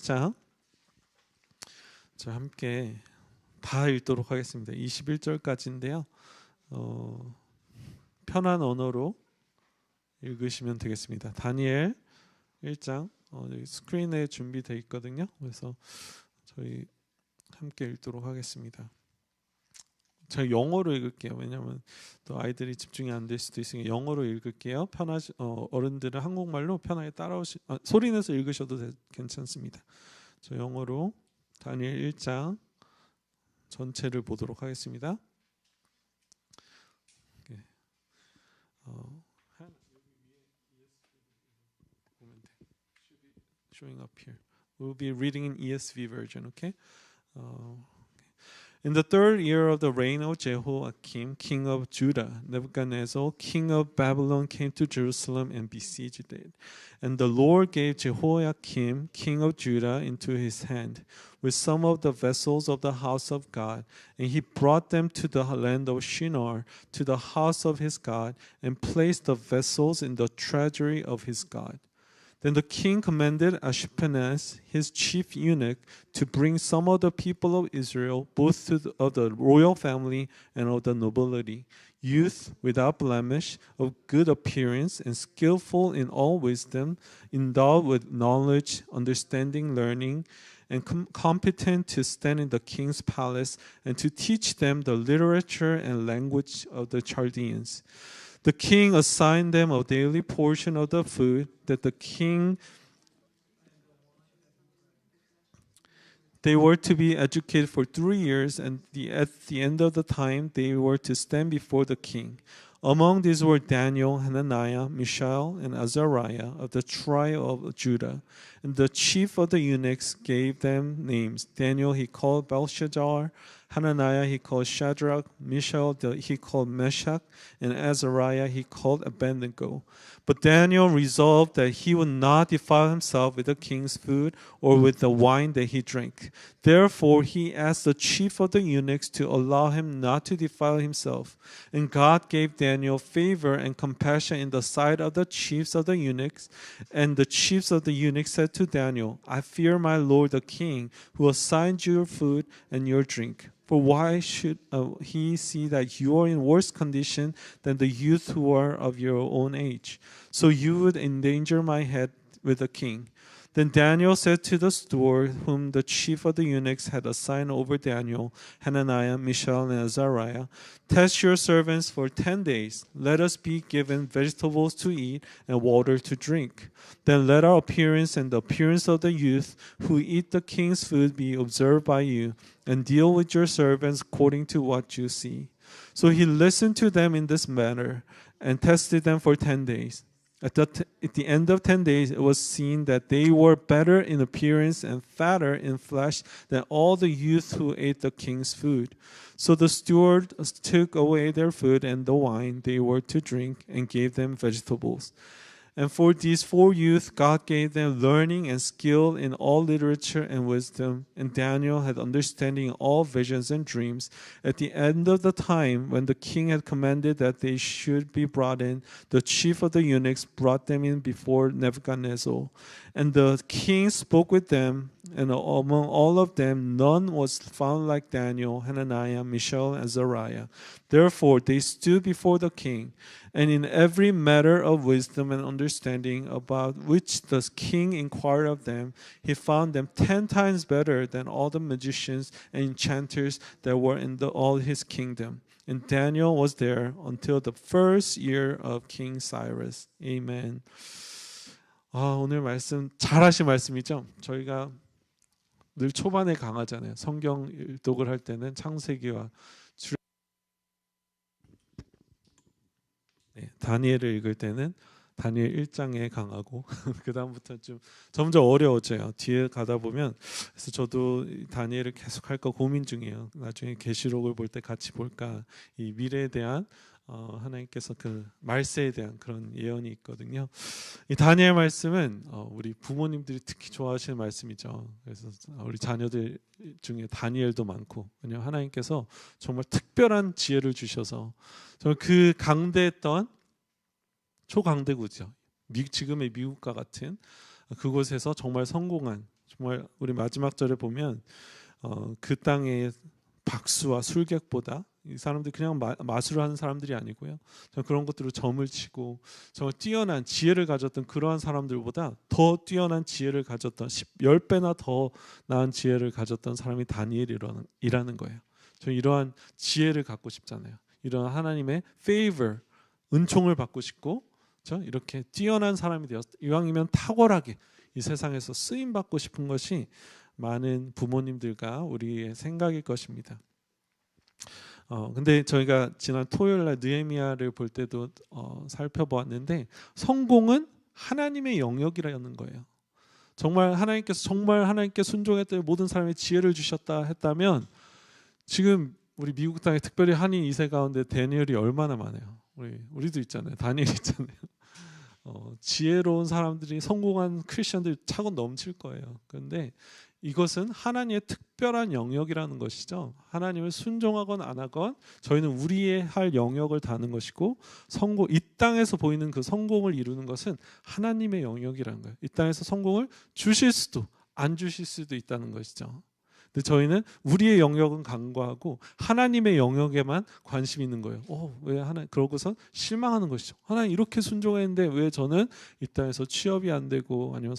자, 저 함께 다 읽도록 하겠습니다. 21절까지인데요. 편한 언어로 읽으시면 되겠습니다. 다니엘 1장 여기 스크린에 준비되어 있거든요. 그래서 저희 함께 읽도록 하겠습니다. 제가 영어로 읽을게요. 왜냐하면 또 아이들이 집중이 안 될 수도 있으니까 영어로 읽을게요. 어른들은 한국말로 편하게 소리 내서 읽으셔도 괜찮습니다. 저 영어로 다니엘 1장 전체를 보도록 하겠습니다. Showing up here. We'll be reading in ESV version, okay? In the 3rd year of the reign of Jehoiakim, king of Judah, Nebuchadnezzar, king of Babylon, came to Jerusalem and besieged it. And the Lord gave Jehoiakim, king of Judah, into his hand, with some of the vessels of the house of God. And he brought them to the land of Shinar, to the house of his God, and placed the vessels in the treasury of his God. Then the king commanded Ashpenaz, his chief eunuch, to bring some of the people of Israel, both of the royal family and of the nobility, youth without blemish, of good appearance, and skillful in all wisdom, endowed with knowledge, understanding, learning, and competent to stand in the king's palace and to teach them the literature and language of the Chaldeans. The king assigned them a daily portion of the food that they were to be educated for 3 years, and at the end of the time they were to stand before the king. Among these were Daniel, Hananiah, Mishael, and Azariah of the tribe of Judah. And the chief of the eunuchs gave them names. Daniel he called Belshazzar, Hananiah he called Shadrach, Mishael he called Meshach, and Azariah he called Abednego. But Daniel resolved that he would not defile himself with the king's food or with the wine that he drank. Therefore he asked the chief of the eunuchs to allow him not to defile himself. And God gave Daniel favor and compassion in the sight of the chiefs of the eunuchs. And the chiefs of the eunuchs said to Daniel, I fear my lord the king, who assigned you your food and your drink. For why should he see that you are in worse condition than the youth who are of your own age? So you would endanger my head with the king. Then Daniel said to the steward, whom the chief of the eunuchs had assigned over Daniel, Hananiah, Mishael, and Azariah, test your servants for 10 days. Let us be given vegetables to eat and water to drink. Then let our appearance and the appearance of the youth who eat the king's food be observed by you, and deal with your servants according to what you see. So he listened to them in this manner and tested them for 10 days. At the end of 10 days, it was seen that they were better in appearance and fatter in flesh than all the youth who ate the king's food. So the steward took away their food and the wine they were to drink and gave them vegetables. And for these 4 youth, God gave them learning and skill in all literature and wisdom. And Daniel had understanding in all visions and dreams. At the end of the time, when the king had commanded that they should be brought in, the chief of the eunuchs brought them in before Nebuchadnezzar. And the king spoke with them, and among all of them, none was found like Daniel, Hananiah, Mishael, and Azariah. Therefore, they stood before the king. And in every matter of wisdom and understanding about which the king inquired of them, he found them 10 times better than all the magicians and enchanters that were in all his kingdom. And Daniel was there until the 1st year of King Cyrus. Amen. 오늘 말씀 잘하신 말씀이죠. 저희가 늘 초반에 강하잖아요. 성경 읽독을 할 때는 창세기와 다니엘을 읽을 때는 다니엘 1장에 강하고 그 다음부터 좀 점점 어려워져요. 뒤에 가다 보면. 그래서 저도 다니엘을 계속 할까 고민 중이에요. 나중에 계시록을 볼 때 같이 볼까. 이 미래에 대한 하나님께서 그 말세에 대한 그런 예언이 있거든요. 이 다니엘 말씀은 우리 부모님들이 특히 좋아하시는 말씀이죠. 그래서 우리 자녀들 중에 다니엘도 많고, 왜냐하면 하나님께서 정말 특별한 지혜를 주셔서 정말 그 강대했던 초강대국이죠. 지금의 미국과 같은 그곳에서 정말 성공한 정말 우리 마지막 절에 보면 그 땅의 박수와 술객보다 이 사람들이 그냥 마술을 하는 사람들이 아니고요. 그런 것들로 점을 치고 정말 뛰어난 지혜를 가졌던 그러한 사람들보다 더 뛰어난 지혜를 가졌던 10배나 더 나은 지혜를 가졌던 사람이 다니엘이라는 거예요. 저 이러한 지혜를 갖고 싶잖아요. 이러한 하나님의 favor, 은총을 받고 싶고 이렇게 뛰어난 사람이 되었 이왕이면 탁월하게 이 세상에서 쓰임 받고 싶은 것이 많은 부모님들과 우리의 생각일 것입니다. 근데 저희가 지난 토요일 날 느헤미야를 볼 때도 살펴보았는데 성공은 하나님의 영역이라는 거예요. 정말 하나님께 순종했더니 모든 사람의 지혜를 주셨다 했다면 지금 우리 미국 땅에 특별히 한인 2세 가운데 다니엘이 얼마나 많아요. 우리도 있잖아요. 다니엘 있잖아요. 지혜로운 사람들이 성공한 크리스천들이 차고 넘칠 거예요. 그런데 이것은 하나님의 특별한 영역이라는 것이죠. 하나님을 순종하건 안 하건 저희는 우리의 할 영역을 다는 것이고 이 땅에서 보이는 그 성공을 이루는 것은 하나님의 영역이라는 거예요. 이 땅에서 성공을 주실 수도 안 주실 수도 있다는 것이죠. 근데 저희는 우리의 영역은 간과하고 하나님의 영역에만 관심이 있는 거예요. 왜 그러고선 실망하는 것이죠. 하나님 이렇게 순종했는데 왜 저는 이 땅에서 취업이 안 되고 아니면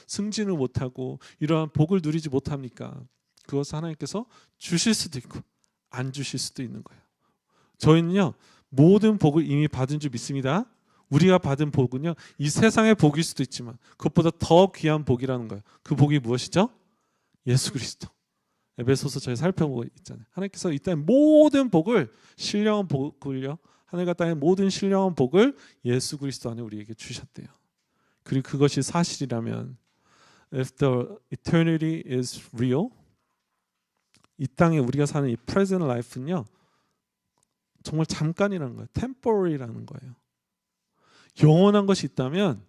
승진을 못하고 이러한 복을 누리지 못합니까? 그것을 하나님께서 주실 수도 있고 안 주실 수도 있는 거예요. 저희는요 모든 복을 이미 받은 줄 믿습니다. 우리가 받은 복은요 이 세상의 복일 수도 있지만 그것보다 더 귀한 복이라는 거예요. 그 복이 무엇이죠? 예수 그리스도. 에베소서 저희 살펴보고 있잖아요. 하나님께서 이 땅의 모든 복을 신령한 복을요. 하늘과 땅의 모든 신령한 복을 예수 그리스도 안에 우리에게 주셨대요. 그리고 그것이 사실이라면 if the eternity is real 이 땅에 우리가 사는 이 present life는요. 정말 잠깐이라는 거예요. temporary라는 거예요. 영원한 것이 있다면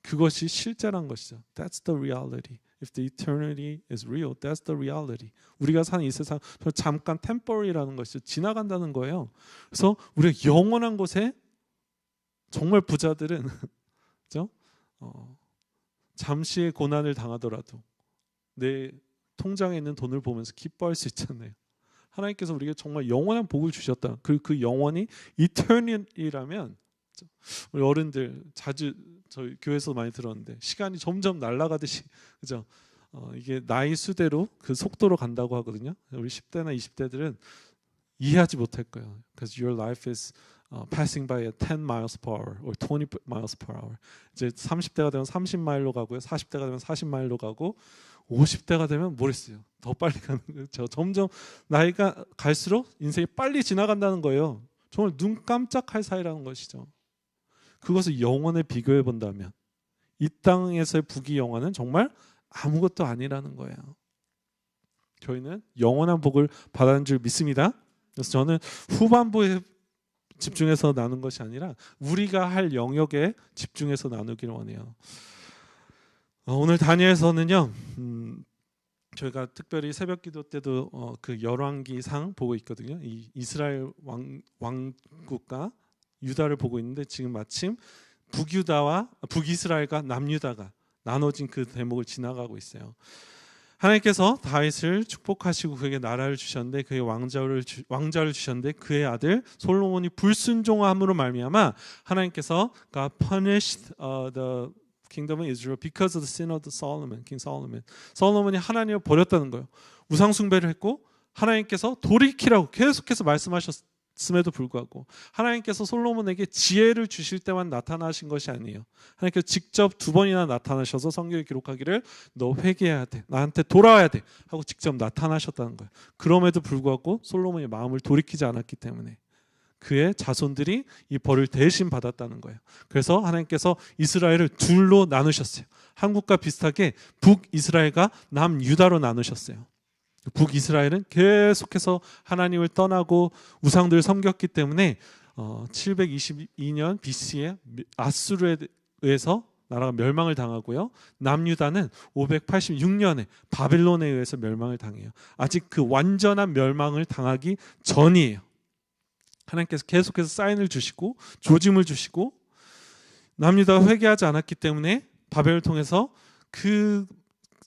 그것이 실제란 것이죠. That's the reality. If the eternity is real, that's the reality. 우리가 사는 이 세상 잠깐 temporary라는 것이 지나간다는 거예요. 그래서 우리가 영원한 곳에 정말 부자들은 그렇죠? 잠시의 고난을 당하더라도 내 통장에 있는 돈을 보면서 기뻐할 수 있잖아요. 하나님께서 우리에게 정말 영원한 복을 주셨다. 그 영원이 eternity라면 우리 어른들 자주 저희 교회에서 많이 들었는데 시간이 점점 날아가듯이 그죠? 이게 나이 수대로 그 속도로 간다고 하거든요. 우리 10대나 20대들은 이해하지 못할 거예요. Because your life is passing by at 10 miles per hour or 20 miles per hour. 이제 30대가 되면 30마일로 가고요. 40대가 되면 40마일로 가고 50대가 되면 뭐랬어요? 더 빨리 가는 거죠. 점점 나이가 갈수록 인생이 빨리 지나간다는 거예요. 정말 눈 깜짝할 사이라는 것이죠. 그것을 영원에 비교해 본다면 이 땅에서의 부귀 영화는 정말 아무것도 아니라는 거예요. 저희는 영원한 복을 받은 줄 믿습니다. 그래서 저는 후반부에 집중해서 나눈 것이 아니라 우리가 할 영역에 집중해서 나누기를 원해요. 오늘 다니엘서는요. 저희가 특별히 새벽기도 때도 그 열왕기상 보고 있거든요. 이 이스라엘 왕국과 유다를 보고 있는데 지금 마침 북이스라엘과 남유다가 나눠진 그 대목을 지나가고 있어요. 하나님께서 다윗을 축복하시고 그에게 나라를 주셨는데 그의 왕자를 주셨는데 그의 아들 솔로몬이 불순종함으로 말미암아 하나님께서 God punished the kingdom of Israel because of the sin of the King Solomon. 솔로몬이 하나님을 버렸다는 거예요. 우상 숭배를 했고 하나님께서 돌이키라고 계속해서 말씀하셨음에도 불구하고 하나님께서 솔로몬에게 지혜를 주실 때만 나타나신 것이 아니에요. 하나님께서 직접 2번이나 나타나셔서 성경에 기록하기를 너 회개해야 돼. 나한테 돌아와야 돼. 하고 직접 나타나셨다는 거예요. 그럼에도 불구하고 솔로몬이 마음을 돌이키지 않았기 때문에 그의 자손들이 이 벌을 대신 받았다는 거예요. 그래서 하나님께서 이스라엘을 둘로 나누셨어요. 한국과 비슷하게 북이스라엘과 남유다로 나누셨어요. 북이스라엘은 계속해서 하나님을 떠나고 우상들을 섬겼기 때문에 722년 BC에 아수르에 의해서 나라가 멸망을 당하고요. 남유다는 586년에 바빌론에 의해서 멸망을 당해요. 아직 그 완전한 멸망을 당하기 전이에요. 하나님께서 계속해서 사인을 주시고 조짐을 주시고 남유다가 회개하지 않았기 때문에 바벨을 통해서 그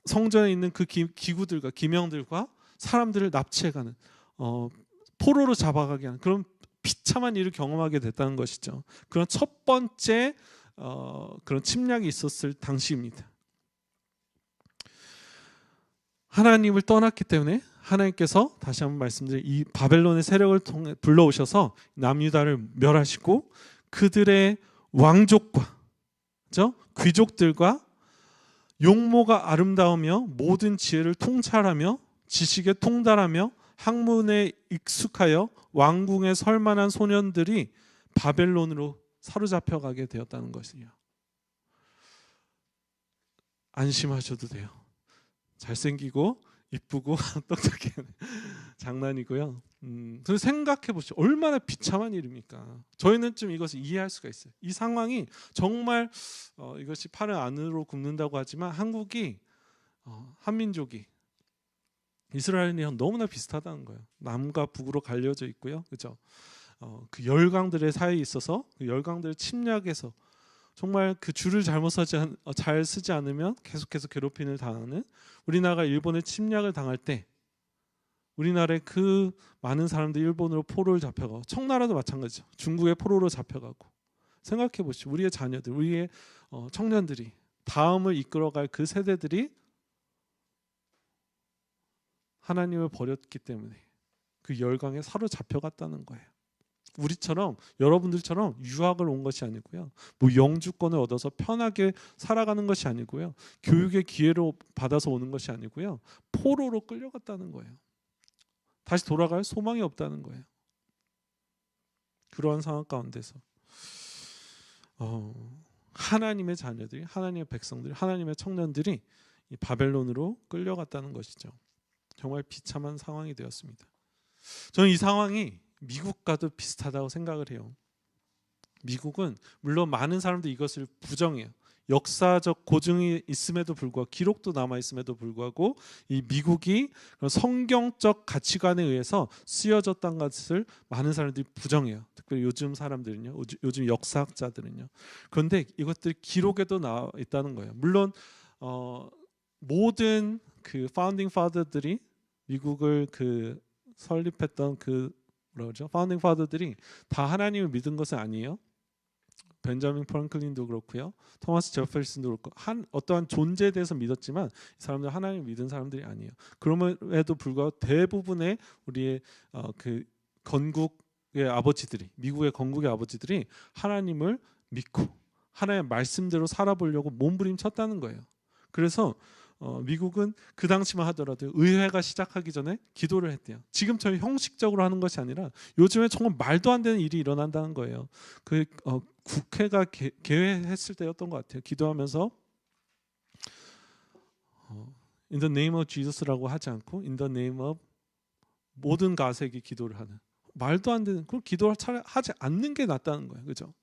성전에 있는 그 기구들과 기명들과 사람들을 납치해가는 포로로 잡아가게 하는 그런 비참한 일을 경험하게 됐다는 것이죠. 그런 첫 번째 그런 침략이 있었을 당시입니다. 하나님을 떠났기 때문에 하나님께서 다시 한번 말씀드린 이 바벨론의 세력을 통해 불러오셔서 남유다를 멸하시고 그들의 왕족과 그렇죠? 귀족들과 용모가 아름다우며 모든 지혜를 통찰하며 지식에 통달하며 학문에 익숙하여 왕궁에 설 만한 소년들이 바벨론으로 사로잡혀가게 되었다는 것이에요. 안심하셔도 돼요. 잘생기고 이쁘고 똑똑해 장난이고요. 그래서 생각해 보시죠. 얼마나 비참한 일입니까? 저희는 좀 이것을 이해할 수가 있어요. 이 상황이 정말 이것이 팔을 안으로 굽는다고 하지만 한국이 한민족이 이스라엘이랑 너무나 비슷하다는 거예요. 남과 북으로 갈려져 있고요, 그렇죠? 그 열강들의 사이에 있어서 그 열강들을 침략해서 정말 그 줄을 잘 쓰지 않으면 계속해서 괴롭힘을 당하는 우리나라가 일본의 침략을 당할 때 우리나라의 그 많은 사람들이 일본으로 포로를 잡혀가고 청나라도 마찬가지죠. 중국의 포로로 잡혀가고 생각해 보시죠. 우리의 자녀들, 우리의 청년들이 다음을 이끌어갈 그 세대들이 하나님을 버렸기 때문에 그 열강에 사로잡혀갔다는 거예요. 우리처럼 여러분들처럼 유학을 온 것이 아니고요. 뭐 영주권을 얻어서 편하게 살아가는 것이 아니고요. 교육의 기회로 받아서 오는 것이 아니고요. 포로로 끌려갔다는 거예요. 다시 돌아갈 소망이 없다는 거예요. 그러한 상황 가운데서 하나님의 자녀들이, 하나님의 백성들이, 하나님의 청년들이 이 바벨론으로 끌려갔다는 것이죠. 정말 비참한 상황이 되었습니다. 저는 이 상황이 미국과도 비슷하다고 생각을 해요. 미국은 물론 많은 사람들이 이것을 부정해요. 역사적 고증이 있음에도 불구하고 기록도 남아 있음에도 불구하고 이 미국이 성경적 가치관에 의해서 쓰여졌다는 것을 많은 사람들이 부정해요. 특별히 요즘 사람들은요, 요즘 역사학자들은요. 그런데 이것들이 기록에도 나와 있다는 거예요. 물론 모든 그 파운딩 파더들이 미국을 그 설립했던 그 뭐라죠? 파운딩 파더들이 다 하나님을 믿은 것은 아니에요. 벤자민 프랭클린도 그렇고요, 토마스 제퍼슨도 그렇고 어떠한 존재에 대해서 믿었지만 이 사람들 하나님을 믿은 사람들이 아니에요. 그럼에도 불구하고 대부분의 우리의 그 건국의 아버지들이, 미국의 건국의 아버지들이 하나님을 믿고 하나님의 말씀대로 살아보려고 몸부림쳤다는 거예요. 그래서 미국은 그 당시만 하더라도 의회가 시작하기 전에 기도를 했대요. 지금처럼 형식적으로 하는 것이 아니라 요즘에 정말 말도 안 되는 일이 일어난다는 거예요. 그 국회가 개회했을 때였던 것 같아요. 기도하면서 In the name of Jesus라고 하지 않고 In the name of 모든 가세기 기도를 하는, 말도 안 되는 그런 기도를 차라리 하지 않는 게 낫다는 거예요. 그죠?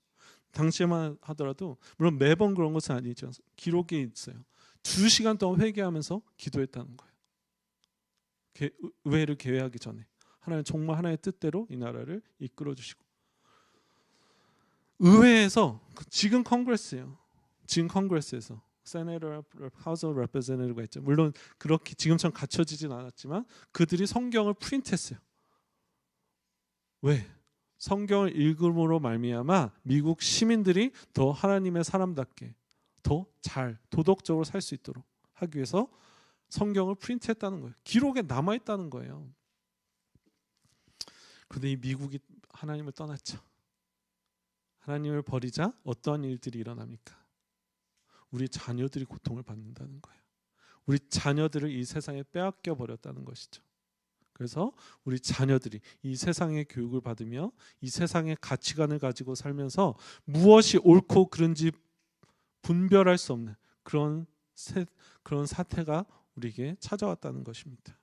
당시에만 하더라도 물론 매번 그런 것은 아니죠. 기록에 있어요. 2시간 동안 회개하면서 기도했다는 거예요. 의회를 개회하기 전에 하나님 정말 하나의 뜻대로 이 나라를 이끌어 주시고, 의회에서 지금 컨그레스예요. 지금 컨그레스에서 세네터, 하우스 오브 레프레젠테티브가 있죠. 물론 그렇게 지금처럼 갖춰지진 않았지만 그들이 성경을 프린트했어요. 왜? 성경을 읽음으로 말미암아 미국 시민들이 더 하나님의 사람답게 더 잘 도덕적으로 살 수 있도록 하기 위해서 성경을 프린트했다는 거예요. 기록에 남아있다는 거예요. 그런데 이 미국이 하나님을 떠났죠. 하나님을 버리자 어떠한 일들이 일어납니까? 우리 자녀들이 고통을 받는다는 거예요. 우리 자녀들을 이 세상에 빼앗겨 버렸다는 것이죠. 그래서 우리 자녀들이 이 세상의 교육을 받으며 이 세상의 가치관을 가지고 살면서 무엇이 옳고 그른지 분별할 수 없는 그런 사태가 우리에게 찾아왔다는 것입니다.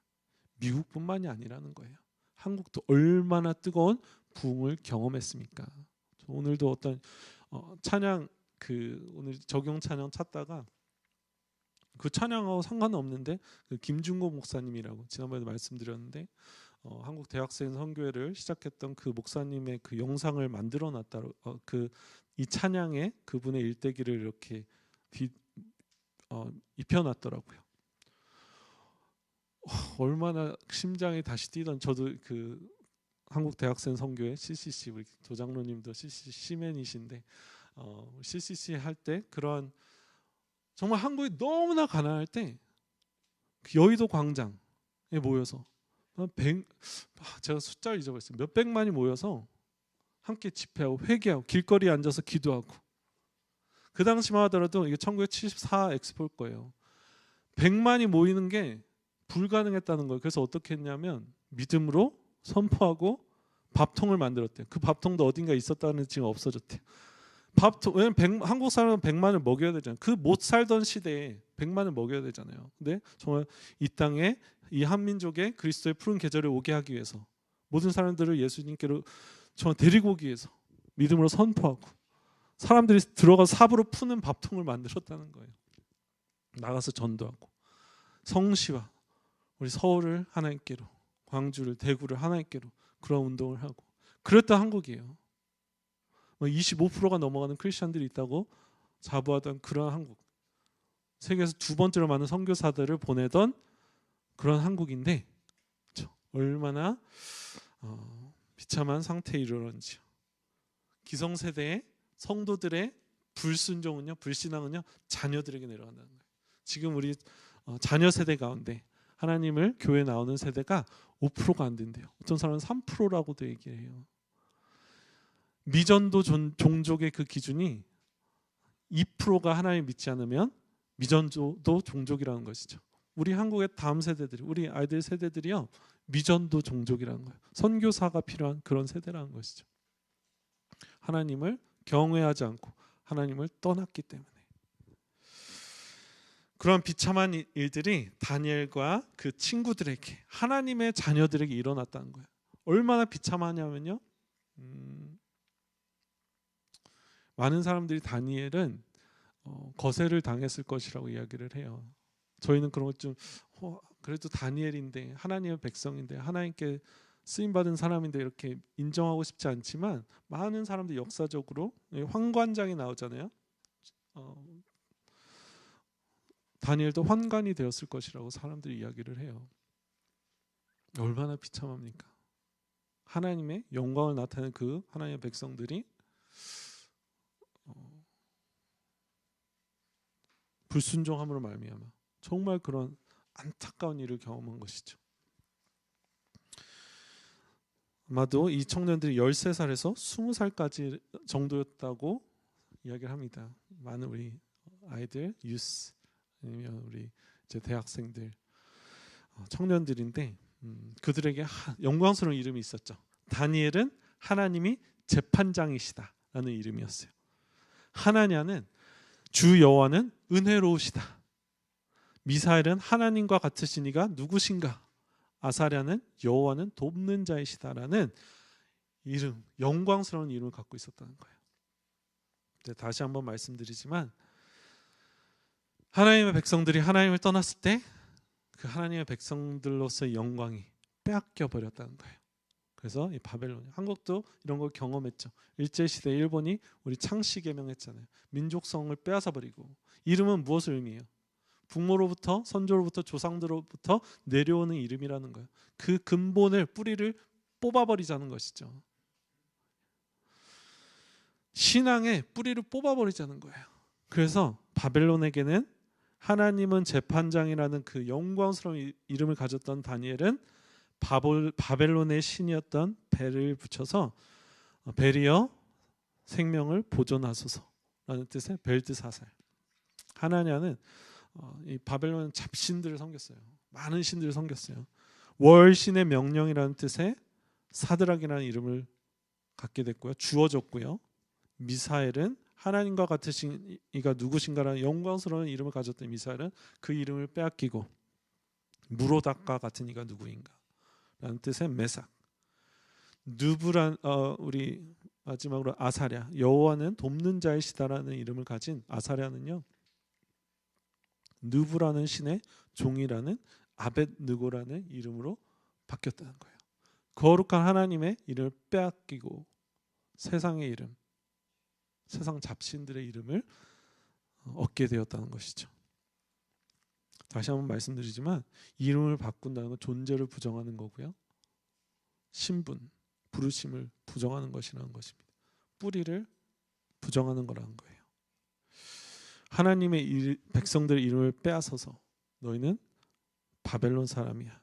미국뿐만이 아니라는 거예요. 한국도 얼마나 뜨거운 부흥을 경험했습니까? 오늘도 어떤 찬양 오늘 적용 찬양 찾다가 그 찬양하고 상관없는데 그 김중고 목사님이라고 지난번에도 말씀드렸는데 한국 대학생 선교회를 시작했던 그 목사님의 그 영상을 만들어 놨다. 이 찬양에 그분의 일대기를 이렇게 입혀놨더라고요. 얼마나 심장이 다시 뛰던, 저도 그 한국 대학생 선교회 CCC 우리 도장로님도 CCC 시맨이신데 CCC 할 때 그런 정말 한국이 너무나 가난할 때 그 여의도 광장에 모여서 제가 숫자를 잊어버렸어요. 몇백만이 모여서 함께 집회하고 회개하고 길거리에 앉아서 기도하고, 그 당시만 하더라도 이게 1974 엑스포일 거예요. 100만이 모이는 게 불가능했다는 거예요. 그래서 어떻게 했냐면 믿음으로 선포하고 밥통을 만들었대요. 그 밥통도 어딘가 있었다는, 지금 없어졌대요. 밥통, 왜냐면 한국 사람은 100만을 먹여야 되잖아요. 그 못 살던 시대에 100만을 먹여야 되잖아요. 근데 정말 이 땅에 이 한민족의 그리스도의 푸른 계절에 오게 하기 위해서 모든 사람들을 예수님께로 정말 데리고 오기 위해서 믿음으로 선포하고 사람들이 들어가서 삽으로 푸는 밥통을 만들었다는 거예요. 나가서 전도하고 성시와 우리 서울을 하나님께로, 광주를, 대구를 하나님께로 그런 운동을 하고 그랬던 한국이에요. 25%가 넘어가는 크리스천들이 있다고 자부하던 그런 한국, 세계에서 두 번째로 많은 선교사들을 보내던 그런 한국인데 얼마나 비참한 상태에 이르렀는지. 기성세대의 성도들의 불순종은요, 불신앙은요 자녀들에게 내려간다는 거예요. 지금 우리 자녀 세대 가운데 하나님을 교회 나오는 세대가 5%가 안 된대요. 어떤 사람은 3%라고도 얘기를 해요. 미전도 종족의 그 기준이 2%가 하나님 믿지 않으면 미전도 종족이라는 것이죠. 우리 한국의 다음 세대들이, 우리 아이들 세대들이요 미전도 종족이라는 거예요. 선교사가 필요한 그런 세대라는 것이죠. 하나님을 경외하지 않고 하나님을 떠났기 때문에. 그런 비참한 일들이 다니엘과 그 친구들에게, 하나님의 자녀들에게 일어났다는 거예요. 얼마나 비참하냐면요, 많은 사람들이 다니엘은 거세를 당했을 것이라고 이야기를 해요. 저희는 그런 것 좀 그래도 다니엘인데, 하나님의 백성인데, 하나님께 쓰임받은 사람인데 이렇게 인정하고 싶지 않지만, 많은 사람들이 역사적으로 환관장이 나오잖아요. 다니엘도 환관이 되었을 것이라고 사람들이 이야기를 해요. 얼마나 비참합니까? 하나님의 영광을 나타내는 그 하나님의 백성들이 불순종함으로 말미암아 정말 그런 안타까운 일을 경험한 것이죠. 아마도 이 청년들이 13살에서 20살까지 정도였다고 이야기를 합니다. 많은 우리 아이들, 유스, 아니면 우리 이제 대학생들, 청년들인데 그들에게 영광스러운 이름이 있었죠. 다니엘은 하나님이 재판장이시다라는 이름이었어요. 하나냐는 주 여호와는 은혜로우시다. 미사엘은 하나님과 같으시니가 누구신가? 아사랴는 여호와는 돕는 자이시다라는 이름, 영광스러운 이름을 갖고 있었다는 거예요. 다시 한번 말씀드리지만, 하나님의 백성들이 하나님을 떠났을 때 그 하나님의 백성들로서의 영광이 빼앗겨 버렸다는 거예요. 그래서 이 바벨론, 한국도 이런 걸 경험했죠. 일제시대 일본이 우리 창씨 개명했잖아요. 민족성을 빼앗아 버리고. 이름은 무엇을 의미해요? 부모로부터, 선조로부터, 조상들로부터 내려오는 이름이라는 거예요. 그 근본을, 뿌리를 뽑아버리자는 것이죠. 신앙의 뿌리를 뽑아버리자는 거예요. 그래서 바벨론에게는 하나님은 재판장이라는 그 영광스러운 이름을 가졌던 다니엘은 바벨론의 신이었던 벨을 붙여서 벨이여 생명을 보존하소서라는 뜻의 벨드사살. 하나냐는 이 바벨론 잡신들을 섬겼어요. 많은 신들을 섬겼어요. 월신의 명령이라는 뜻의 사드락이라는 이름을 갖게 됐고요. 주어졌고요. 미사엘은 하나님과 같으신 이가 누구신가라는 영광스러운 이름을 가졌던 미사엘은 그 이름을 빼앗기고 무로닥과 같은 이가 누구인가 라는 뜻의 메삭. 누브란 우리 마지막으로 아사랴, 여호와는 돕는 자이시다라는 이름을 가진 아사랴는요, 누브라는 신의 종이라는 아벳느고라는 이름으로 바뀌었다는 거예요. 거룩한 하나님의 이름을 빼앗기고 세상의 이름, 세상 잡신들의 이름을 얻게 되었다는 것이죠. 다시 한번 말씀드리지만 이름을 바꾼다는 건 존재를 부정하는 거고요. 신분, 부르심을 부정하는 것이라는 것입니다. 뿌리를 부정하는 거라는 거예요. 하나님의 백성들의 이름을 빼앗아서 너희는 바벨론 사람이야.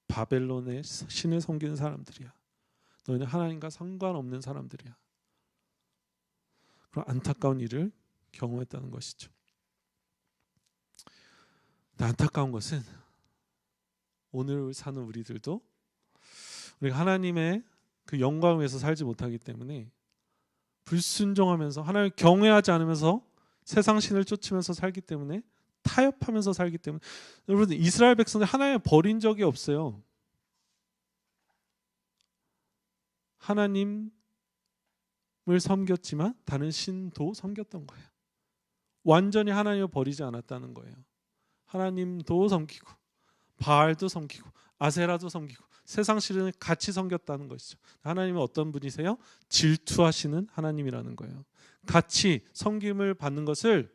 바벨론의 신을 섬기는 사람들이야. 너희는 하나님과 상관없는 사람들이야. 그런 안타까운 일을 경험했다는 것이죠. 안타까운 것은 오늘 사는 우리들도 우리가 하나님의 그 영광을 위해서 살지 못하기 때문에 불순종하면서 하나님을 경외하지 않으면서 세상 신을 쫓으면서 살기 때문에 타협하면서 살기 때문에 여러분 이스라엘 백성들 하나님을 버린 적이 없어요. 하나님을 섬겼지만 다른 신도 섬겼던 거예요. 완전히 하나님을 버리지 않았다는 거예요. 하나님도 섬기고 바알도 섬기고 아세라도 섬기고 세상 신을 같이 섬겼다는 것이죠. 하나님은 어떤 분이세요? 질투하시는 하나님이라는 거예요. 같이 섬김을 받는 것을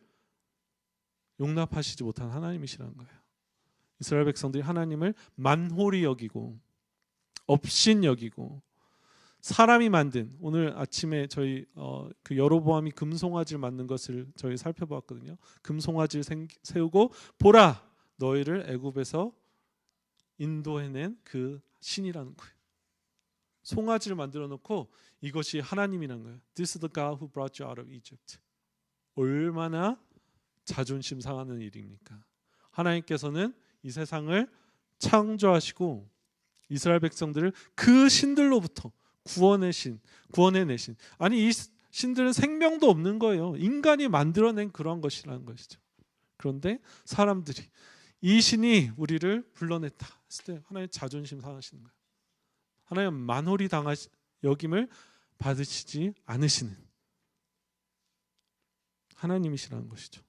용납하시지 못한 하나님이시라는 거예요. 이스라엘 백성들이 하나님을 만홀히 여기고 업신 여기고 사람이 만든 오늘 아침에 저희 그 여로보암이 금송아지를 만든 것을 저희 살펴보았거든요. 금송아지를 세우고 보라 너희를 애굽에서 인도해낸 그 신이라는 거예요. 송아지를 만들어 놓고 이것이 하나님이라는 거예요. This is the God who brought you out of Egypt. 얼마나 자존심 상하는 일입니까? 하나님께서는 이 세상을 창조하시고 이스라엘 백성들을 그 신들로부터 구원해내신 아니 이 신들은 생명도 없는 거예요. 인간이 만들어낸 그런 것이라는 것이죠. 그런데 사람들이 이 신이 우리를 불러냈다 했을 때 하나님 자존심 상하시는 거예요. 하나님 만홀히 여김을 받으시지 않으시는 하나님이시라는 것이죠.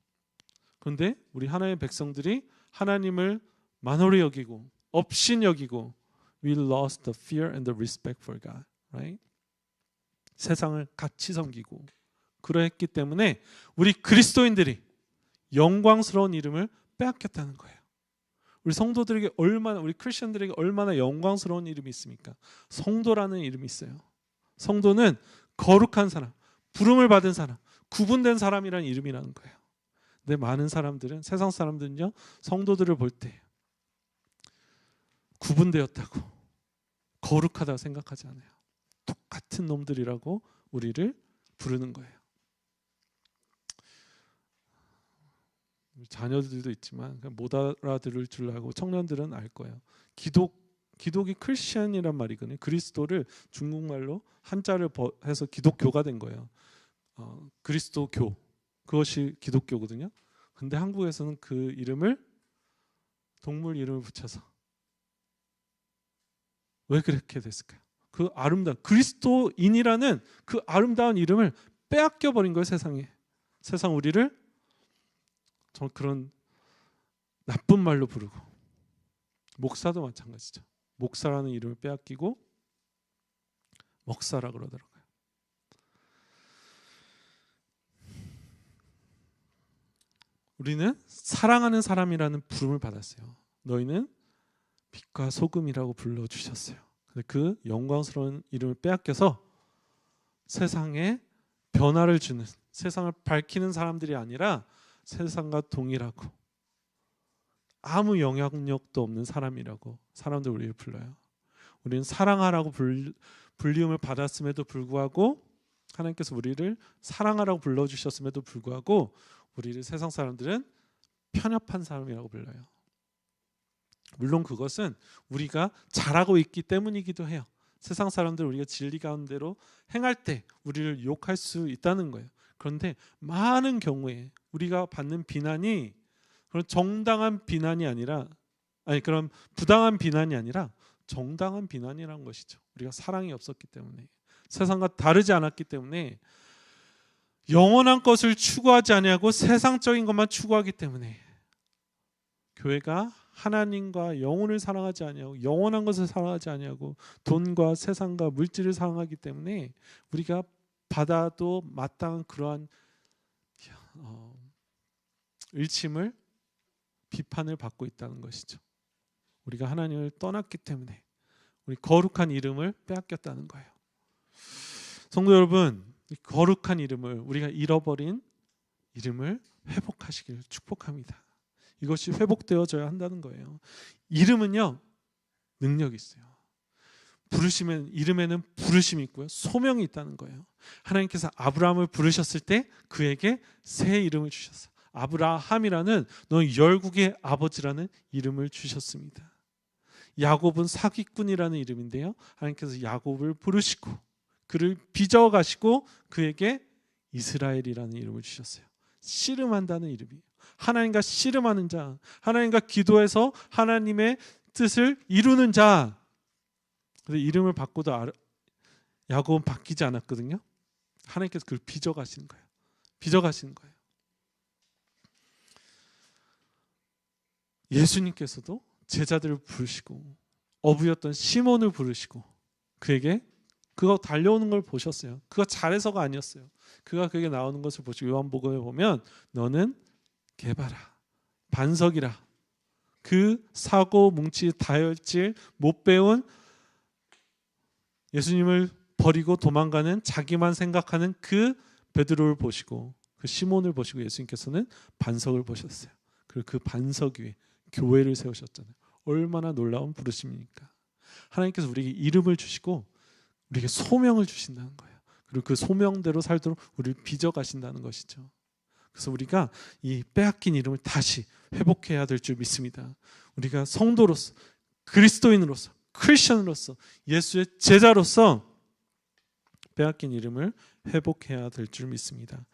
그런데 우리 하나님의 백성들이 하나님을 만홀히 여기고 업신 여기고 we lost the fear and the respect for God. Right? 세상을 같이 섬기고 그러했기 때문에 우리 그리스도인들이 영광스러운 이름을 빼앗겼다는 거예요. 우리 성도들에게 우리 크리스천들에게 얼마나 영광스러운 이름이 있습니까? 성도라는 이름이 있어요. 성도는 거룩한 사람, 부름을 받은 사람, 구분된 사람이라는 이름이라는 거예요. 근데 많은 사람들은 세상 사람들은요 성도들을 볼 때 구분되었다고 거룩하다고 생각하지 않아요. 똑같은 놈들이라고 우리를 부르는 거예요. 자녀들도 있지만 못 알아들을 줄 알고 청년들은 알 거예요. 기독이 크리스천이란 말이거든요. 그리스도를 중국말로 한자를 해서 기독교가 된 거예요. 그리스도교 그것이 기독교거든요. 근데 한국에서는 그 이름을 동물 이름을 붙여서 왜 그렇게 됐을까요? 그 아름다운 그리스도인이라는 그 아름다운 이름을 빼앗겨 버린 거예요. 세상에. 세상 우리를 저 그런 나쁜 말로 부르고 목사도 마찬가지죠. 목사라는 이름을 빼앗기고 먹사라 그러더라고요. 우리는 사랑하는 사람이라는 부름을 받았어요. 너희는 빛과 소금이라고 불러주셨어요. 그 영광스러운 이름을 빼앗겨서 세상에 변화를 주는 세상을 밝히는 사람들이 아니라 세상과 동일하고 아무 영향력도 없는 사람이라고 사람들 우리를 불러요. 우리는 사랑하라고 불리움을 받았음에도 불구하고 하나님께서 우리를 사랑하라고 불러주셨음에도 불구하고 우리를 세상 사람들은 편협한 사람이라고 불러요. 물론 그것은 우리가 잘하고 있기 때문이기도 해요. 세상 사람들 우리가 진리 가운데로 행할 때 우리를 욕할 수 있다는 거예요. 그런데 많은 경우에 우리가 받는 비난이 그런 정당한 비난이 아니라 그런 부당한 비난이 아니라 정당한 비난이라는 것이죠. 우리가 사랑이 없었기 때문에 세상과 다르지 않았기 때문에 영원한 것을 추구하지 아니하고 세상적인 것만 추구하기 때문에 교회가 하나님과 영혼을 사랑하지 아니하고 영원한 것을 사랑하지 아니하고 돈과 세상과 물질을 사랑하기 때문에 우리가 받아도 마땅한 그러한 일침을 비판을 받고 있다는 것이죠. 우리가 하나님을 떠났기 때문에 우리 거룩한 이름을 빼앗겼다는 거예요. 성도 여러분, 이 거룩한 이름을, 우리가 잃어버린 이름을 회복하시기를 축복합니다. 이것이 회복되어져야 한다는 거예요. 이름은요, 능력이 있어요. 부르시면, 이름에는 부르심이 있고요, 소명이 있다는 거예요. 하나님께서 아브라함을 부르셨을 때 그에게 새 이름을 주셨어요. 아브라함이라는, 너 열국의 아버지라는 이름을 주셨습니다. 야곱은 사기꾼이라는 이름인데요, 하나님께서 야곱을 부르시고 그를 빚어가시고 그에게 이스라엘이라는 이름을 주셨어요. 씨름한다는 이름이에요. 하나님과 씨름하는 자, 하나님과 기도해서 하나님의 뜻을 이루는 자. 근데 이름을 바꿔도 야곱은 바뀌지 않았거든요. 하나님께서 그를 빚어가시는 거예요. 빚어가시는 거예요. 예수님께서도 제자들을 부르시고 어부였던 시몬을 부르시고 그에게 그가 달려오는 걸 보셨어요. 그가 잘해서가 아니었어요. 그가 그에게 나오는 것을 보시고 요한복음에 보면 너는 개바라, 반석이라. 그 사고 뭉치 다혈질 못 배운 예수님을 버리고 도망가는 자기만 생각하는 그 베드로를 보시고 그 시몬을 보시고 예수님께서는 반석을 보셨어요. 그리고 그 반석 위에 교회를 세우셨잖아요. 얼마나 놀라운 부르심입니까? 하나님께서 우리에게 이름을 주시고 우리에게 소명을 주신다는 거예요. 그리고 그 소명대로 살도록 우리를 빚어가신다는 것이죠. 그래서 우리가 이 빼앗긴 이름을 다시 회복해야 될 줄 믿습니다. 우리가 성도로서, 그리스도인으로서, 크리스천으로서, 예수의 제자로서 빼앗긴 이름을 회복해야 될 줄 믿습니다.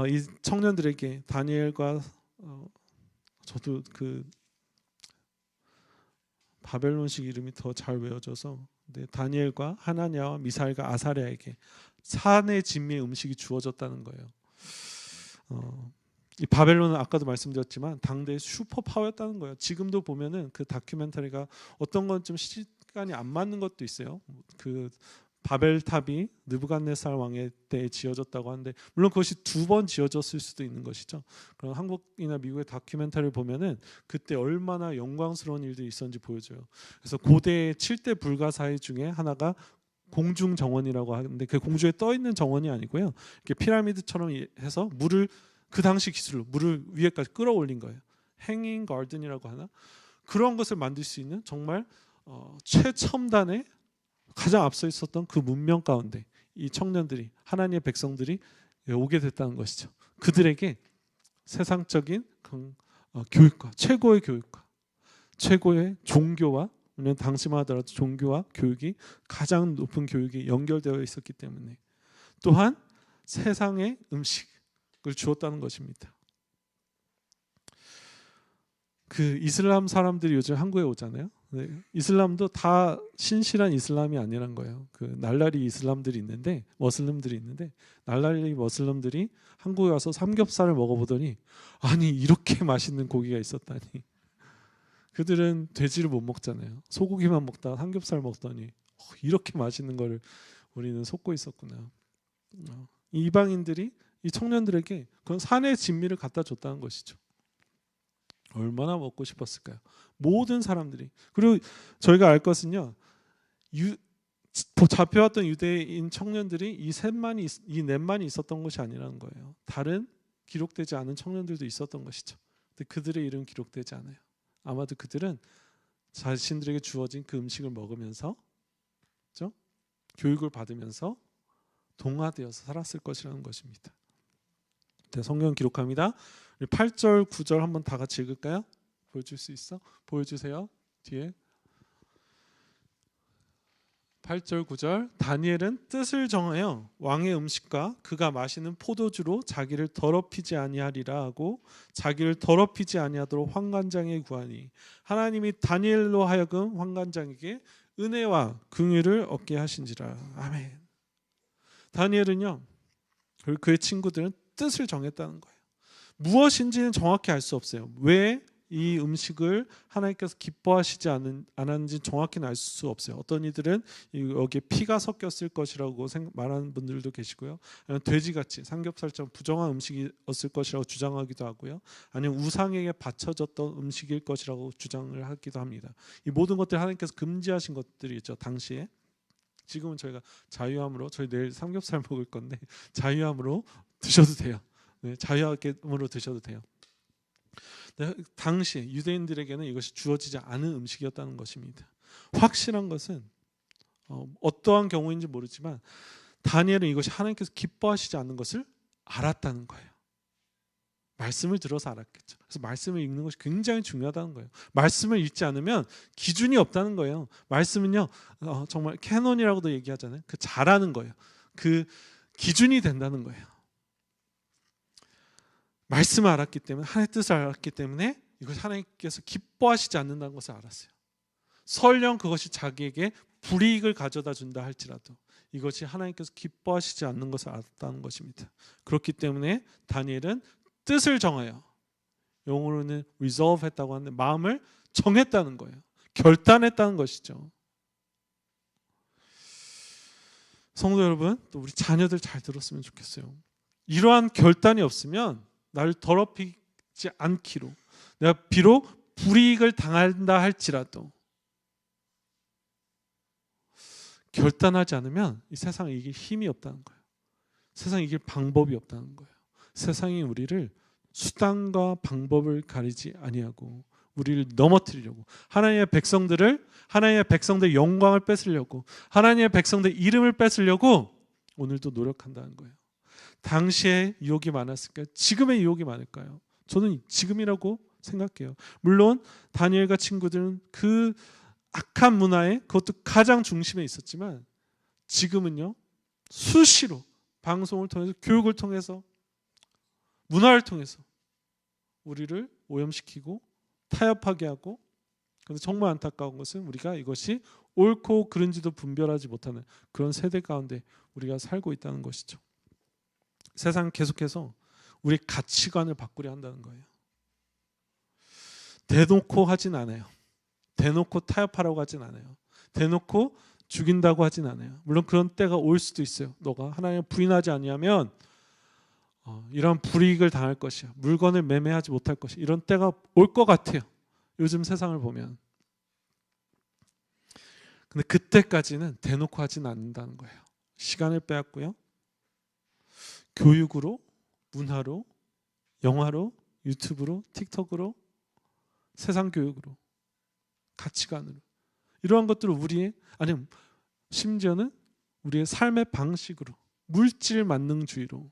이 청년들에게 다니엘과 저도 그 바벨론식 이름이 더 잘 외워져서, 근데 다니엘과 하나냐와 미사엘과 아사랴에게 산의 진미의 음식이 주어졌다는 거예요. 이 바벨론은 아까도 말씀드렸지만 당대의 슈퍼파워였다는 거예요. 지금도 보면은 그 다큐멘터리가 어떤 건 좀 시간이 안 맞는 것도 있어요. 그 바벨탑이 느부갓네살 왕의 때에 지어졌다고 하는데 물론 그것이 2번 지어졌을 수도 있는 것이죠. 그럼 한국이나 미국의 다큐멘터리를 보면은 그때 얼마나 영광스러운 일들이 있었는지 보여줘요. 그래서 고대의 7대 불가사의 중에 하나가 공중 정원이라고 하는데 그 공중에 떠 있는 정원이 아니고요. 이렇게 피라미드처럼 해서 물을 그 당시 기술로 물을 위에까지 끌어올린 거예요. 행잉 가든이라고 하나? 그런 것을 만들 수 있는 정말 최첨단의 가장 앞서 있었던 그 문명 가운데 이 청년들이, 하나님의 백성들이 오게 됐다는 것이죠. 그들에게 세상적인 교육과, 최고의 교육과, 최고의 종교와, 우리는 당시만 하더라도 종교와 교육이 가장 높은 교육이 연결되어 있었기 때문에 또한 세상의 음식을 주었다는 것입니다. 그 이슬람 사람들이 요즘 한국에 오잖아요. 네, 이슬람도 다 신실한 이슬람이 아니란 거예요. 그 날라리 이슬람들이 있는데, 머슬림들이 있는데, 날라리 머슬림들이 한국에 와서 삼겹살을 먹어보더니 아니 이렇게 맛있는 고기가 있었다니. 그들은 돼지를 못 먹잖아요. 소고기만 먹다가 삼겹살 먹더니 이렇게 맛있는 거를 우리는 속고 있었구나. 이방인들이 이 청년들에게 그런 산의 진미를 갖다 줬다는 것이죠. 얼마나 먹고 싶었을까요? 모든 사람들이. 그리고 저희가 알 것은요, 잡혀왔던 유대인 청년들이 이 넷만이 있었던 것이 아니라는 거예요. 다른 기록되지 않은 청년들도 있었던 것이죠. 근데 그들의 이름은 기록되지 않아요. 아마도 그들은 자신들에게 주어진 그 음식을 먹으면서, 그렇죠? 교육을 받으면서 동화되어서 살았을 것이라는 것입니다. 네, 성경 기록합니다. 8절, 9절 한번 다 같이 읽을까요? 보여줄 수 있어? 보여주세요. 뒤에 8절, 9절. 다니엘은 뜻을 정하여 왕의 음식과 그가 마시는 포도주로 자기를 더럽히지 아니하리라 하고 자기를 더럽히지 아니하도록 환관장에 구하니 하나님이 다니엘로 하여금 환관장에게 은혜와 긍휼을 얻게 하신지라. 아멘. 다니엘은요, 그리고 그의 친구들은 뜻을 정했다는 거예요. 무엇인지는 정확히 알 수 없어요. 왜 이 음식을 하나님께서 기뻐하시지 않았는지 정확히는 알 수 없어요. 어떤 이들은 여기에 피가 섞였을 것이라고 말하는 분들도 계시고요. 아니면 돼지같이 삼겹살처럼 부정한 음식이었을 것이라고 주장하기도 하고요. 아니면 우상에게 바쳐졌던 음식일 것이라고 주장을 하기도 합니다. 이 모든 것들 하나님께서 금지하신 것들이 있죠. 당시에. 지금은 저희가 자유함으로, 저희 내일 삼겹살 먹을 건데 자유함으로 드셔도 돼요. 네, 자유함으로 드셔도 돼요. 당시 유대인들에게는 이것이 주어지지 않은 음식이었다는 것입니다. 확실한 것은 어떠한 경우인지 모르지만 다니엘은 이것이 하나님께서 기뻐하시지 않는 것을 알았다는 거예요. 말씀을 들어서 알았겠죠. 그래서 말씀을 읽는 것이 굉장히 중요하다는 거예요. 말씀을 읽지 않으면 기준이 없다는 거예요. 말씀은요, 정말 캐논이라고도 얘기하잖아요. 그 잘하는 거예요. 그 기준이 된다는 거예요. 말씀을 알았기 때문에, 하나님의 뜻을 알았기 때문에 이것이 하나님께서 기뻐하시지 않는다는 것을 알았어요. 설령 그것이 자기에게 불이익을 가져다 준다 할지라도 이것이 하나님께서 기뻐하시지 않는 것을 알았다는 것입니다. 그렇기 때문에 다니엘은 뜻을 정하여, 영어로는 resolve 했다고 하는데 마음을 정했다는 거예요. 결단했다는 것이죠. 성도 여러분, 또 우리 자녀들 잘 들었으면 좋겠어요. 이러한 결단이 없으면 나를 더럽히지 않기로, 내가 비록 불이익을 당한다 할지라도 결단하지 않으면 이 세상에 이길 힘이 없다는 거예요. 세상에 이길 방법이 없다는 거예요. 세상이 우리를 수단과 방법을 가리지 아니하고 우리를 넘어뜨리려고, 하나님의 백성들의 영광을 뺏으려고, 하나님의 백성들의 이름을 뺏으려고 오늘도 노력한다는 거예요. 당시에 유혹이 많았을까요? 지금의 유혹이 많을까요? 저는 지금이라고 생각해요. 물론 다니엘과 친구들은 그 악한 문화에, 그것도 가장 중심에 있었지만 지금은요, 수시로 방송을 통해서, 교육을 통해서, 문화를 통해서 우리를 오염시키고 타협하게 하고, 그래서 정말 안타까운 것은 우리가 이것이 옳고 그른지도 분별하지 못하는 그런 세대 가운데 우리가 살고 있다는 것이죠. 세상은 계속해서 우리의 가치관을 바꾸려 한다는 거예요. 대놓고 하진 않아요. 대놓고 타협하라고 하진 않아요. 대놓고 죽인다고 하진 않아요. 물론 그런 때가 올 수도 있어요. 너가 하나님을 부인하지 아니하면 이런 불이익을 당할 것이야. 물건을 매매하지 못할 것이야. 이런 때가 올 것 같아요. 요즘 세상을 보면. 근데 그때까지는 대놓고 하진 않는다는 거예요. 시간을 빼앗고요. 교육으로, 문화로, 영화로, 유튜브로, 틱톡으로, 세상 교육으로, 가치관으로, 이러한 것들을 우리의, 아니면 심지어는 우리의 삶의 방식으로, 물질 만능주의로.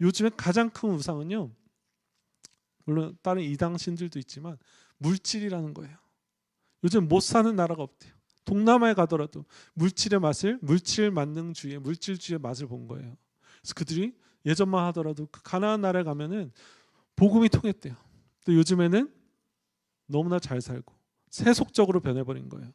요즘에 가장 큰 우상은요, 물론 다른 이당신들도 있지만 물질이라는 거예요. 요즘 못 사는 나라가 없대요. 동남아에 가더라도 물질의 맛을, 물질 만능주의의, 물질주의의 맛을 본 거예요. 그래서 그들이 예전만 하더라도 그 가나안 나라에 가면은 복음이 통했대요. 근데 요즘에는 너무나 잘 살고 세속적으로 변해버린 거예요.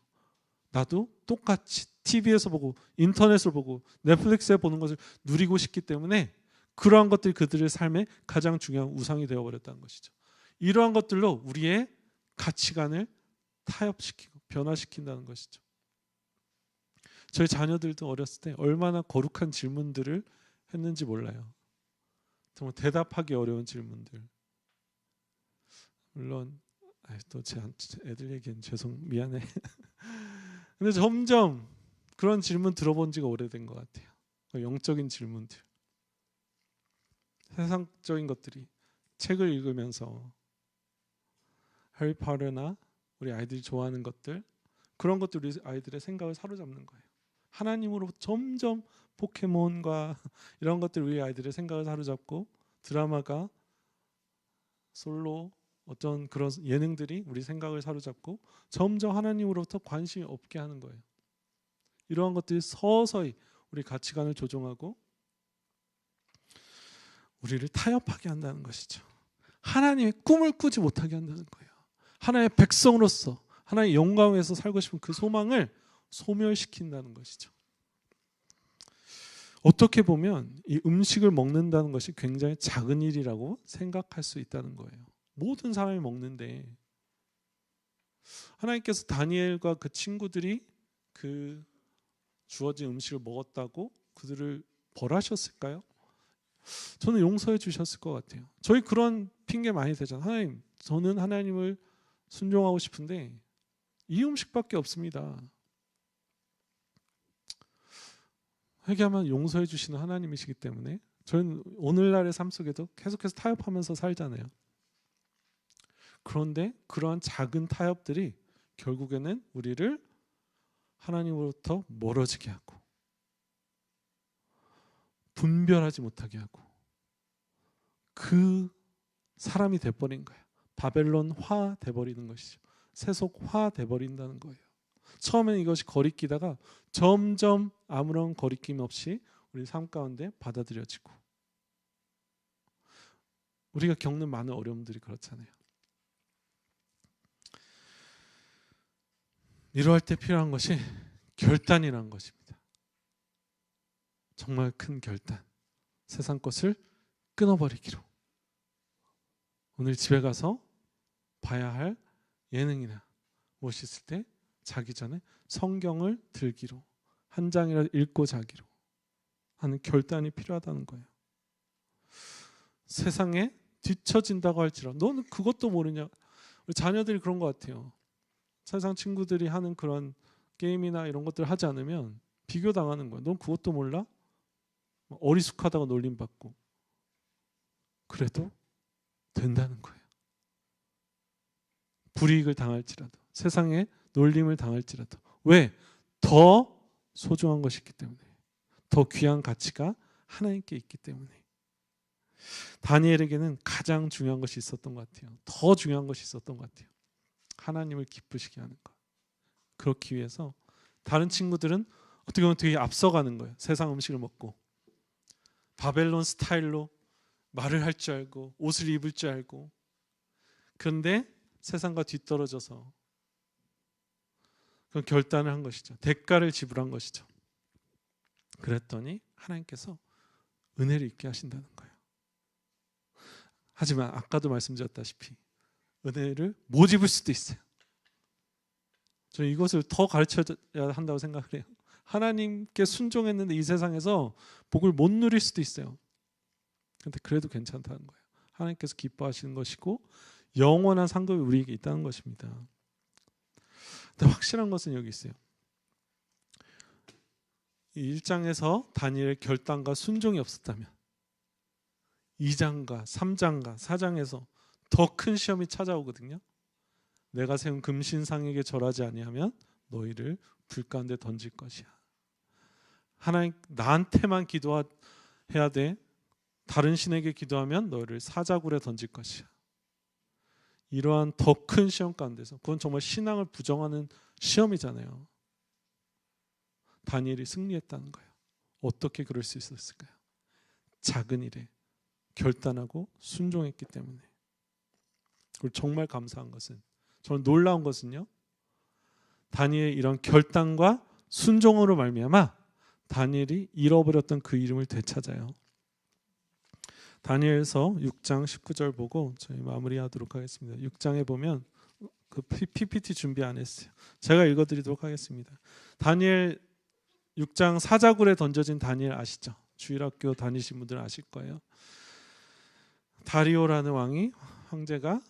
나도 똑같이 TV에서 보고 인터넷을 보고 넷플릭스에 보는 것을 누리고 싶기 때문에 그러한 것들이 그들의 삶의 가장 중요한 우상이 되어버렸다는 것이죠. 이러한 것들로 우리의 가치관을 타협시키고 변화시킨다는 것이죠. 저희 자녀들도 어렸을 때 얼마나 거룩한 질문들을 했는지 몰라요. 정말 대답하기 어려운 질문들. 물론 또 제 애들 얘기는 미안해. 근데 점점 그런 질문 들어본 지가 오래된 것 같아요. 영적인 질문들, 세상적인 것들이, 책을 읽으면서 해리포터나 우리 아이들이 좋아하는 것들, 그런 것들이 우리 아이들의 생각을 사로잡는 거예요. 하나님으로 점점 포켓몬과 이런 것들이 우리 아이들의 생각을 사로잡고, 드라마가, 솔로, 어떤 그런 예능들이 우리 생각을 사로잡고 점점 하나님으로부터 관심이 없게 하는 거예요. 이러한 것들이 서서히 우리 가치관을 조종하고 우리를 타협하게 한다는 것이죠. 하나님의 꿈을 꾸지 못하게 한다는 거예요. 하나님의 백성으로서 하나님의 영광에서 살고 싶은 그 소망을 소멸시킨다는 것이죠. 어떻게 보면 이 음식을 먹는다는 것이 굉장히 작은 일이라고 생각할 수 있다는 거예요. 모든 사람이 먹는데 하나님께서 다니엘과 그 친구들이 그 주어진 음식을 먹었다고 그들을 벌하셨을까요? 저는 용서해 주셨을 것 같아요. 저희 그런 핑계 많이 대잖아요. 하나님, 저는 하나님을 순종하고 싶은데 이 음식밖에 없습니다. 회개하면 용서해 주시는 하나님이시기 때문에 저희는 오늘날의 삶 속에도 계속해서 타협하면서 살잖아요. 그런데 그러한 작은 타협들이 결국에는 우리를 하나님으로부터 멀어지게 하고 분별하지 못하게 하고 그 사람이 돼버린 거예요. 바벨론화 돼버리는 것이죠. 세속화 돼버린다는 거예요. 처음엔 이것이 거리끼다가 점점 아무런 거리낌 없이 우리 삶 가운데 받아들여지고, 우리가 겪는 많은 어려움들이 그렇잖아요. 이러할 때 필요한 것이 결단이라는 것입니다. 정말 큰 결단. 세상 것을 끊어버리기로. 오늘 집에 가서 봐야 할 예능이나 무엇이 있을 때 자기 전에 성경을 들기로, 한 장이라도 읽고 자기로 하는 결단이 필요하다는 거예요. 세상에 뒤처진다고 할지라도 너는 그것도 모르냐. 우리 자녀들이 그런 것 같아요. 세상 친구들이 하는 그런 게임이나 이런 것들 하지 않으면 비교당하는 거야. 넌 그것도 몰라? 어리숙하다고 놀림받고. 그래도 된다는 거예요. 불이익을 당할지라도, 세상에 놀림을 당할지라도. 왜? 더 소중한 것이 있기 때문에, 더 귀한 가치가 하나님께 있기 때문에. 다니엘에게는 가장 중요한 것이 있었던 것 같아요. 더 중요한 것이 있었던 것 같아요. 하나님을 기쁘시게 하는 것. 그렇기 위해서 다른 친구들은 어떻게 보면 되게 앞서가는 거예요. 세상 음식을 먹고 바벨론 스타일로 말을 할 줄 알고 옷을 입을 줄 알고. 그런데 세상과 뒤떨어져서 그 결단을 한 것이죠. 대가를 지불한 것이죠. 그랬더니 하나님께서 은혜를 있게 하신다는 거예요. 하지만 아까도 말씀드렸다시피 은혜를 못 입을 수도 있어요. 저는 이것을 더 가르쳐야 한다고 생각을 해요. 하나님께 순종했는데 이 세상에서 복을 못 누릴 수도 있어요. 그런데 그래도 괜찮다는 거예요. 하나님께서 기뻐하시는 것이고 영원한 상급이 우리에게 있다는 것입니다. 근데 확실한 것은 여기 있어요. 이 1장에서 다니엘의 결단과 순종이 없었다면 2장과 3장과 4장에서 더 큰 시험이 찾아오거든요. 내가 세운 금신상에게 절하지 아니하면 너희를 불 가운데 던질 것이야. 하나님, 나한테만 기도해야 돼. 다른 신에게 기도하면 너희를 사자굴에 던질 것이야. 이러한 더 큰 시험 가운데서, 그건 정말 신앙을 부정하는 시험이잖아요. 다니엘이 승리했다는 거예요. 어떻게 그럴 수 있었을까요? 작은 일에 결단하고 순종했기 때문에. 그리고 정말 감사한 것은, 저는 놀라운 것은요, 다니엘의 이런 결단과 순종으로 말미암아 다니엘이 잃어버렸던 그 이름을 되찾아요. 다니엘서 6장 19절 보고 저희 마무리하도록 하겠습니다. 6장에 보면 그 PPT 준비 안 했어요. 제가 읽어드리도록 하겠습니다. 다니엘 6장 사자굴에 던져진 다니엘 아시죠? 주일학교 다니신 분들은 아실 거예요. 다리오라는 황제가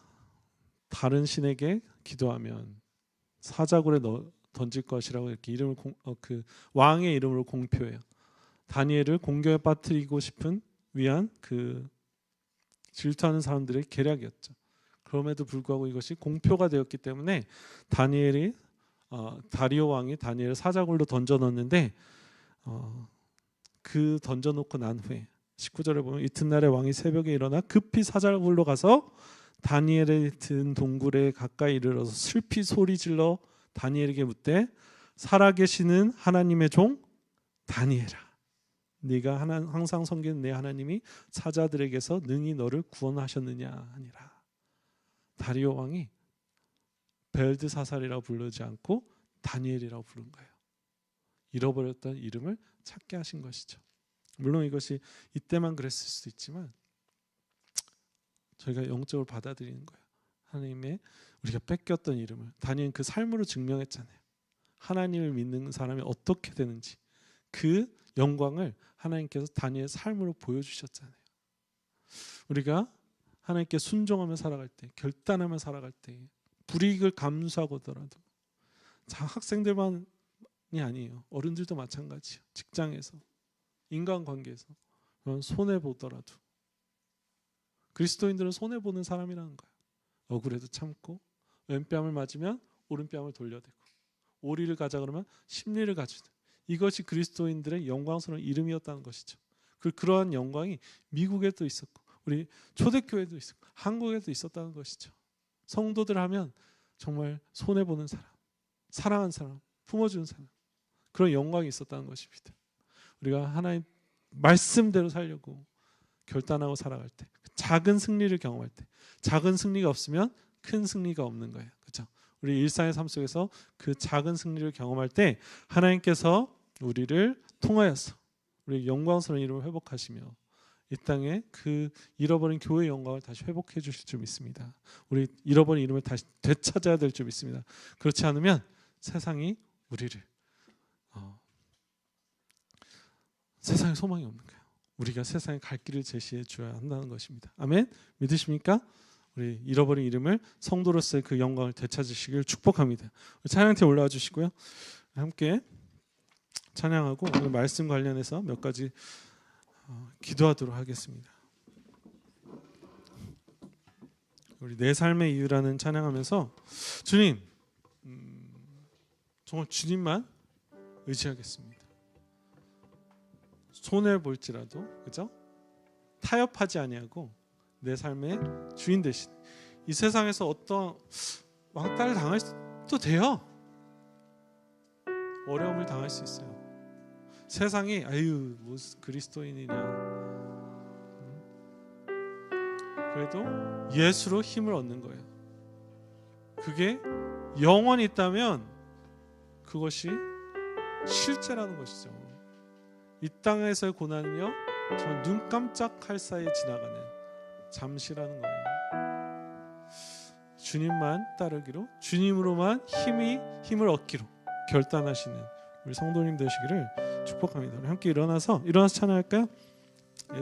다른 신에게 기도하면 사자굴에 던질 것이라고 이렇게 이름을 그 왕의 이름으로 공표해요. 다니엘을 공격에 빠뜨리고 싶은 위한 그 질투하는 사람들의 계략이었죠. 그럼에도 불구하고 이것이 공표가 되었기 때문에 다리오 왕이 다니엘을 사자굴로 던져 넣었는데 그 던져 놓고 난 후에 19절에 보면 이튿날에 왕이 새벽에 일어나 급히 사자굴로 가서 다니엘의 든 동굴에 가까이 이르러서 슬피 소리질러 다니엘에게 묻되 살아계시는 하나님의 종 다니엘아, 네가 항상 섬기는 내 하나님이 사자들에게서 능히 너를 구원하셨느냐 하니라. 다리오 왕이 벨드사살이라고 부르지 않고 다니엘이라고 부른 거예요. 잃어버렸던 이름을 찾게 하신 것이죠. 물론 이것이 이때만 그랬을 수도 있지만 저희가 영적으로 받아들이는 거예요. 하나님의 우리가 뺏겼던 이름을 다니엘은 그 삶으로 증명했잖아요. 하나님을 믿는 사람이 어떻게 되는지 그 영광을 하나님께서 다니엘의 삶으로 보여주셨잖아요. 우리가 하나님께 순종하며 살아갈 때, 결단하며 살아갈 때 불이익을 감수하고더라도 학생들만이 아니에요. 어른들도 마찬가지예요. 직장에서, 인간관계에서 손해보더라도 그리스도인들은 손해보는 사람이라는 거예요. 억울해도 참고 왼뺨을 맞으면 오른뺨을 돌려대고 오리를 가자 그러면 십리를 가주는 이것이 그리스도인들의 영광스러운 이름이었다는 것이죠. 그러한 영광이 미국에도 있었고 우리 초대교회도 있었고 한국에도 있었다는 것이죠. 성도들 하면 정말 손해보는 사람, 사랑하는 사람, 품어주는 사람 그런 영광이 있었다는 것입니다. 우리가 하나님 말씀대로 살려고 결단하고 살아갈 때 작은 승리를 경험할 때 작은 승리가 없으면 큰 승리가 없는 거예요. 그렇죠? 우리 일상의 삶 속에서 그 작은 승리를 경험할 때 하나님께서 우리를 통하여서 우리 영광스러운 이름을 회복하시며 이 땅에 그 잃어버린 교회의 영광을 다시 회복해 주실 줄 믿습니다. 우리 잃어버린 이름을 다시 되찾아야 될 줄 믿습니다. 그렇지 않으면 세상이 우리를 세상에 소망이 없는 거예요. 우리가 세상에 갈 길을 제시해 줘야 한다는 것입니다. 아멘. 믿으십니까? 우리 잃어버린 이름을 성도로서의 그 영광을 되찾으시길 축복합니다. 찬양팀 올라와 주시고요. 함께 찬양하고 오늘 말씀 관련해서 몇 가지 기도하도록 하겠습니다. 우리 내 삶의 이유라는 찬양하면서 주님, 정말 주님만 의지하겠습니다. 손해 볼지라도, 그죠? 타협하지 아니하고 내 삶의 주인 되신 이 세상에서 어떤 왕따를 당할 수도 돼요. 어려움을 당할 수 있어요. 세상이 아유 무슨 그리스도인이냐. 그래도 예수로 힘을 얻는 거예요. 그게 영원히 있다면 그것이 실제라는 것이죠. 이 땅에서의 고난은요 정말 눈 깜짝할 사이에 지나가는 잠시라는 거예요. 주님만 따르기로 주님으로만 힘을 얻기로 결단하시는 우리 성도님 되시기를 축복합니다. 우리 함께 일어나서 찬양할까요?